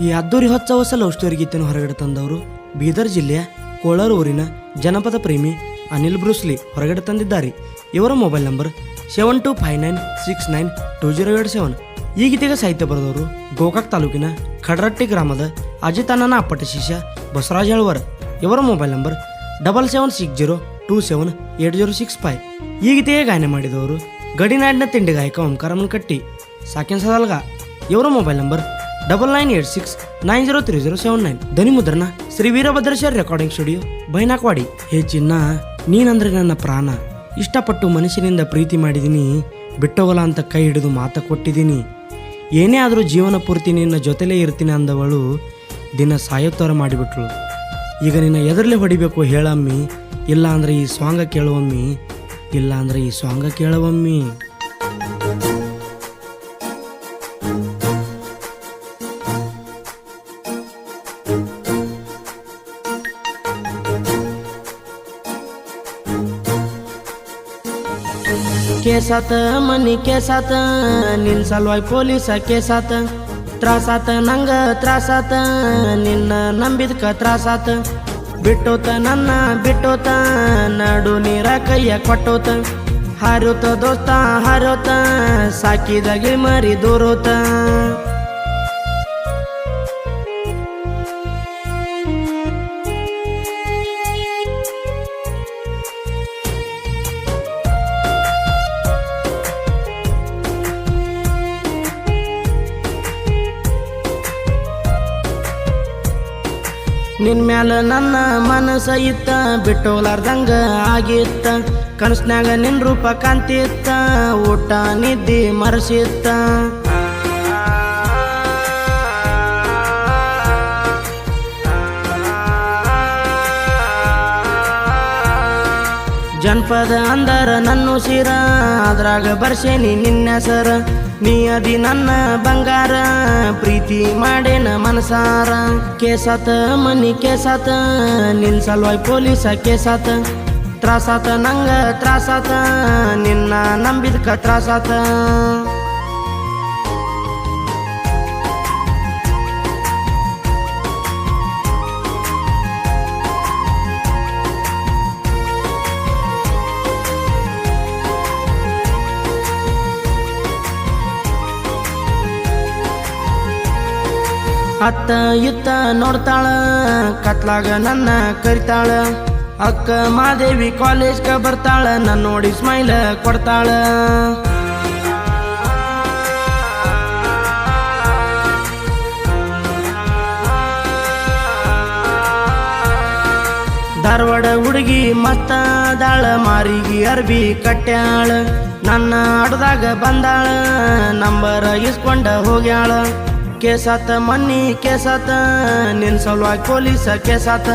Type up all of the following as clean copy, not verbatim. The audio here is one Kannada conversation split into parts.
ಈ ಅದ್ದೂರಿ ಹೊಚ್ಚ ಹೊಸ ಲವ್ ಸ್ಟೋರಿ ಗೀತೆಯನ್ನು ಹೊರಗಡೆ ತಂದವರು ಬೀದರ್ ಜಿಲ್ಲೆಯ ಕೋಲಾರ ಊರಿನ ಜನಪದ ಪ್ರೇಮಿ ಅನಿಲ್ ಬ್ರೂಸ್ಲಿ ಹೊರಗಡೆ ತಂದಿದ್ದಾರೆ. ಇವರ ಮೊಬೈಲ್ ನಂಬರ್ 7259692087. ಈ ಗೀತೆಗೆ ಸಾಹಿತ್ಯ ಬರೆದವರು ಗೋಕಾಕ್ ತಾಲೂಕಿನ ಖಡ್ರಟ್ಟಿ ಗ್ರಾಮದ ಅಜಿತ್ ಅಣ್ಣನ ಅಪ್ಪಟ ಶಿಷ್ಯ ಬಸವರಾಜ್ ಹಳ್ವರ್. ಇವರ ಮೊಬೈಲ್ ನಂಬರ್ 7760278065. ಈ ಗೀತೆಗೆ ಗಾಯನ ಮಾಡಿದವರು ಗಡಿನಾಡಿನ ತಿಂಡಿ ಗಾಯಕ ಓಂಕಾರ ಕಟ್ಟಿ ಸಾಕಿನ್ ಸದಲ್ಗ. ಇವರ ಮೊಬೈಲ್ ನಂಬರ್ 9986903079. ಧ್ವನಿ ಮುದ್ರಣ ಶ್ರೀ ವೀರಭದ್ರೇಶ್ವರ ರೆಕಾರ್ಡಿಂಗ್ ಸ್ಟುಡಿಯೋ ಬೈನಾಕ್ವಾಡಿ. ಹೇ ಚಿನ್ನ, ನೀನಂದ್ರೆ ನನ್ನ ಪ್ರಾಣ. ಇಷ್ಟಪಟ್ಟು ಮನುಷ್ಯನಿಂದ ಪ್ರೀತಿ ಮಾಡಿದ್ದೀನಿ, ಬಿಟ್ಟೋಗಲ್ಲ ಅಂತ ಕೈ ಹಿಡಿದು ಮಾತ ಕೊಟ್ಟಿದ್ದೀನಿ. ಏನೇ ಆದರೂ ಜೀವನ ಪೂರ್ತಿ ನಿನ್ನ ಜೊತೆಲೇ ಇರ್ತೀನಿ ಅಂದವಳು ದಿನ ಸಾಯೋತ್ತರ ಮಾಡಿಬಿಟ್ಳು. ಈಗ ನಿನ್ನ ಎದುರಲ್ಲೇ ಹೊಡಿಬೇಕು ಹೇಳಮ್ಮಿ, ಇಲ್ಲ ಅಂದ್ರೆ ಈ ಸ್ವಾಂಗ ಕೇಳುವಮ್ಮಿ, ಇಲ್ಲ ಅಂದ್ರೆ ಈ ಸ್ವಾಂಗ ಕೇಳುವಮ್ಮಿ. ಕೇಸಾತ ಮನಿ ಕೇಸಾತ, ನಿನ್ನ ಸಲುವಾಗಿ ಪೊಲೀಸ ಕೇಸಾತ. ತ್ರಾಸಾತ ನಂಗ ತ್ರಾಸಾತ, ನಿನ್ನ ನಂಬಿದ್ಕ ತ್ರಾಸಾತ. ಬಿಟ್ಟೋತ ನನ್ನ ಬಿಟ್ಟೋತ, ನಡು ನೀರ ಕೈಯ ಕೊಟ್ಟೋತ. ಹಾರೋತ ದೋಸ್ತ ಹಾರೋತ, ಸಾಕಿದಾಗಿ ಮರಿ ದೂರೋತ. ನಿನ್ ಮ್ಯಾಲ ನನ್ನ ಮನಸ ಇತ್ತ, ಬಿಟ್ಟೋಲಾರ್ದಂಗ ಆಗಿತ್ತ. ಕನಸ್ನ್ಯಾಗ ನಿನ್ ರೂಪ ಕಾಂತಿತ್ತ, ಊಟ ನಿದ್ದಿ ಮರಸಿತ್ತ. ಜನಪದ ಅಂದರ ನನ್ನ ಉಸಿರ, ಅದ್ರಾಗ ಬರ್ಸೇನಿ ನಿನ್ನ ಹೆಸರ. ನೀ ಅದಿ ನನ್ನ ಬಂಗಾರ, ಪ್ರೀತಿ ಮಾಡೇನ ಮನಸಾರ. ಕೇಸಾತ ಮನಿ ಕೇಸಾತ, ನಿನ್ ಸಲುವಾಗಿ ಪೊಲೀಸ ಕೇಸಾತ. ತ್ರಾಸಾತ ನಂಗ ತ್ರಾಸಾತ, ನಿನ್ನ ನಂಬಿದ್ಕ ತ್ರಾಸಾತ. ಅತ್ತ ಇತ್ತ ನೋಡ್ತಾಳ, ಕತ್ಲಾಗ ನನ್ನ ಕರಿತಾಳ. ಅಕ್ಕ ಮಾದೇವಿ ಕಾಲೇಜ್ಗ ಬರ್ತಾಳ, ನನ್ನ ನೋಡಿ ಸ್ಮೈಲ್ ಕೊಡ್ತಾಳ. ಧಾರವಾಡ ಹುಡುಗಿ ಮಸ್ತ ಅದಾಳ, ಮಾರಿಗಿ ಅರ್ಬಿ ಕಟ್ಟ್ಯಾಳ. ನನ್ನ ಆಟದಾಗ ಬಂದಾಳ, ನಂಬರ ಇಸ್ಕೊಂಡ ಹೋಗ್ಯಾಳ. ಕೇಸಾತ ಮನ್ನಿ ಕೇಸಾತ, ನಿನ್ ಸಲುವಾಗಿ ಪೊಲೀಸ ಕೇಸಾತ.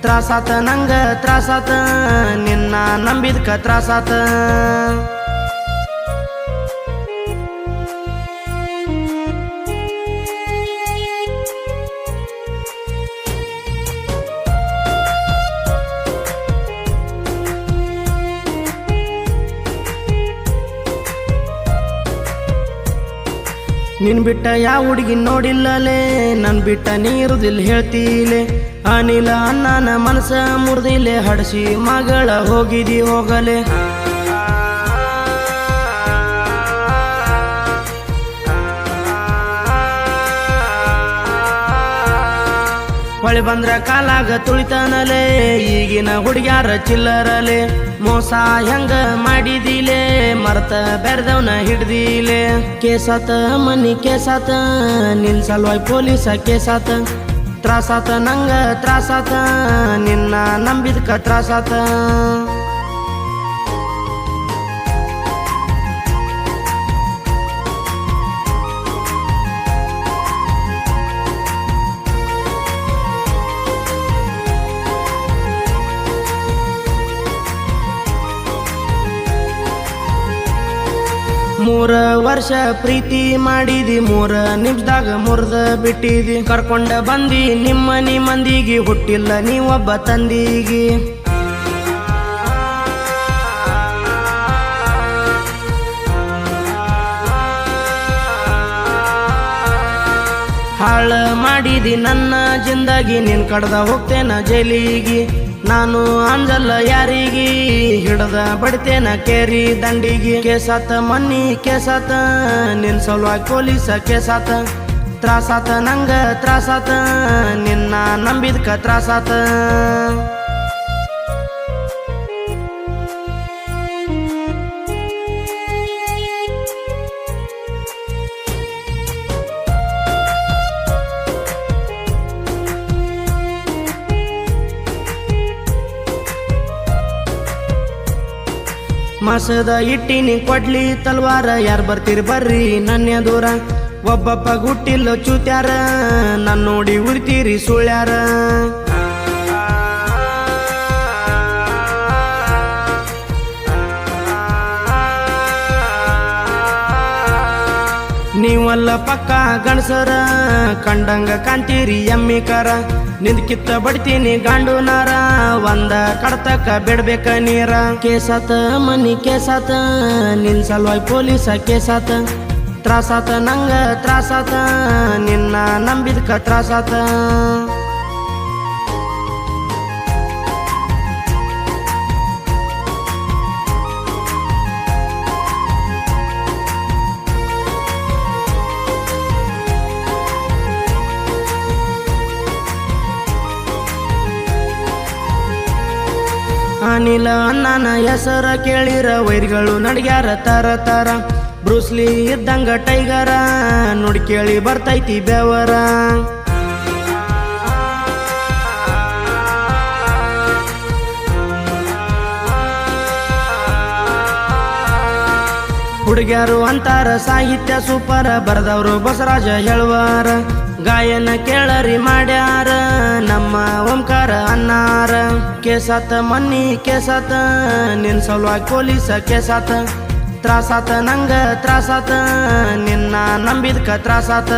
ತ್ರಾಸಾತ ನಂಗ ತ್ರಾಸಾತ, ನಿನ್ನ ನಂಬಿದ್ಕ ತ್ರಾಸಾತ. ನಿನ್ ಬಿಟ್ಟ ಯಾವ ಹುಡುಗಿ ನೋಡಿಲ್ಲಲೇ, ನನ್ ಬಿಟ್ಟ ನೀರುದಿಲ್ಲ ಹೇಳ್ತೀಲೆ. ಅನಿಲ ಅನ್ನನ ಮನಸ ಮುರಿದಿಲೆ, ಹಡಸಿ ಮಗಳ ಹೋಗಿದಿ ಹೋಗಲೆ. ಹೊಳೆ ಬಂದ್ರ ಕಾಲಾಗ ತುಳಿತಾನಲೆ, ಈಗಿನ ಹುಡುಗ್ಯಾರ ಚಿಲ್ಲರಲೆ. ಮೋಸ ಹೆಂಗ ಮಾಡಿದಿಲೆ, ಮರ್ತ ಬೆರ್ದವನ ಹಿಡ್ದಿಲೆ. ಕೇಸಾತ ಮನಿ ಕೇಸಾತ, ನಿನ್ ಸಲುವಾಗಿ ಪೊಲೀಸ ಕೇಸಾತ. ತ್ರಾಸಾತ ನಂಗ ತ್ರಾಸಾತ, ನಿನ್ನ ನಂಬಿದ್ಕ ತ್ರಾಸಾತ. ಮೂರ ವರ್ಷ ಪ್ರೀತಿ ಮಾಡಿದಿ, 3 ನಿಮಿಷದಾಗ ಮುರ್ದ ಬಿಟ್ಟಿದಿ. ಕರ್ಕೊಂಡ ಬಂದಿ ನಿಮ್ಮನಿ ಮಂದಿಗೆ, ಹುಟ್ಟಿಲ್ಲ ನೀವೊಬ್ಬ ತಂದಿಗಿ. ಹಾಳ ಮಾಡಿದಿ ನನ್ನ ಜಿಂದಾಗಿ ನಿನ್ ಕಡ್ದ ಹೋಗ್ತೇನ ಜೈಲಿಗಿ ನಾನು ಅಂಜಲ್ಲ ಯಾರಿಗಿ ಹಿಡ್ದ ಬಡಿತೇನ ಕೇರಿ ದಂಡಿಗಿ ಕೇಸಾತ ಮನ್ನಿ ಕೇಸಾತ ನಿನ್ ಸಲುವಾಗಿ ಪೊಲೀಸ ಕೇಸಾತ ತ್ರಾಸಾತ ನಂಗ ತ್ರಾಸಾತ ನಿನ್ನ ನಂಬಿದ್ಕ ತ್ರಾಸಾತ ಮಾಸದ ಇಟ್ಟಿನಿ ಕೊಡ್ಲಿ ತಲ್ವಾರ ಯಾರು ಬರ್ತೀರಿ ಬರ್ರಿ ನನ್ನ ದೂರ ಒಬ್ಬಪ್ಪ ಗುಟ್ಟಿಲ್ಲ ಚೂತ್ಯಾರ ನನ್ನ ನೋಡಿ ಉರಿತೀರಿ ಸುಳ್ಯಾರ ನೀವಲ್ಲ ಪಕ್ಕ ಗಣಸರ ಕಂಡಂಗ ಕಾಂತೀರಿ ಎಮ್ಮಿಕರ ನಿಂದ್ಕಿತ್ತ ಬಡ್ತೀನಿ ಗಾಂಡು ನಾರ ಒಂದ ಕಡ್ತಕ್ಕ ಬಿಡ್ಬೇಕ ನೀರ ಕೇಸಾತ ಮನಿ ಕೇಸಾತ ನಿನ್ ಸಲುವಾಗಿ ಪೊಲೀಸ ಕೇಸಾತ ತ್ರಾಸಾತ ನಂಗ ತ್ರಾಸಾತ ನಿನ್ನ ನಂಬಿದ್ಕ ತ್ರಾಸಾತ ಅನಿಲ ಅಣ್ಣನ ಹೆಸರ ಕೇಳಿರ ವೈರ್ಗಳು ನಡ್ಗ್ಯಾರ ತರ ತರ ಬ್ರೂಸ್ಲಿ ಇದ್ದಂಗ ಟೈಗರ ನೋಡಿ ಕೇಳಿ ಬರ್ತೈತಿ ಬೆವರ ಹುಡುಗ್ಯಾರು ಅಂತಾರ ಸಾಹಿತ್ಯ ಸೂಪರ ಬರದವರು ಬಸವರಾಜ ಹೇಳುವಾರ ಗಾಯನ ಕೇಳರಿ ಮಾಡ್ಯಾರ ನಮ್ಮ ಓಂಕಾರ ಅನ್ನಾರ ಕೇಸಾತ ಮನ್ನಿ ಕೇಸಾತ ನಿನ್ ಸಲುವಾಗಿ ಪೊಲೀಸ ಕೇಸಾತ ತ್ರಾಸಾತ ನಂಗ ತ್ರಾಸಾತ ನಿನ್ನ ನಂಬಿದ್ಕ ತ್ರಾಸಾತ